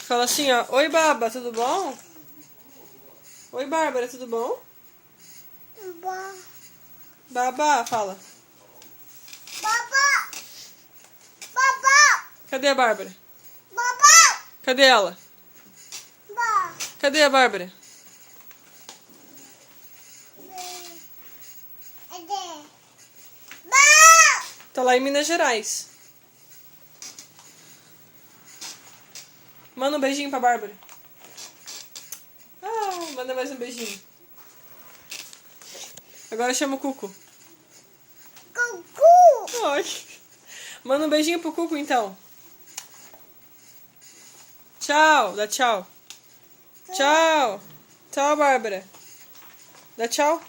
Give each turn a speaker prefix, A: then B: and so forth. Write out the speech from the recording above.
A: Fala assim, ó. Oi, Baba, tudo bom? Oi, Bárbara, tudo bom? Baba, fala.
B: Baba! Baba!
A: Cadê a Bárbara?
B: Baba!
A: Cadê ela?
B: Ba!
A: Cadê a Bárbara?
B: Ba!
A: Tá lá em Minas Gerais. Manda um beijinho pra Bárbara. Ah, manda mais um beijinho. Agora chama o Cuco.
B: Cucu!
A: Ai. Manda um beijinho pro Cuco, então. Tchau, dá tchau. Tchau. Tchau, Bárbara. Dá tchau.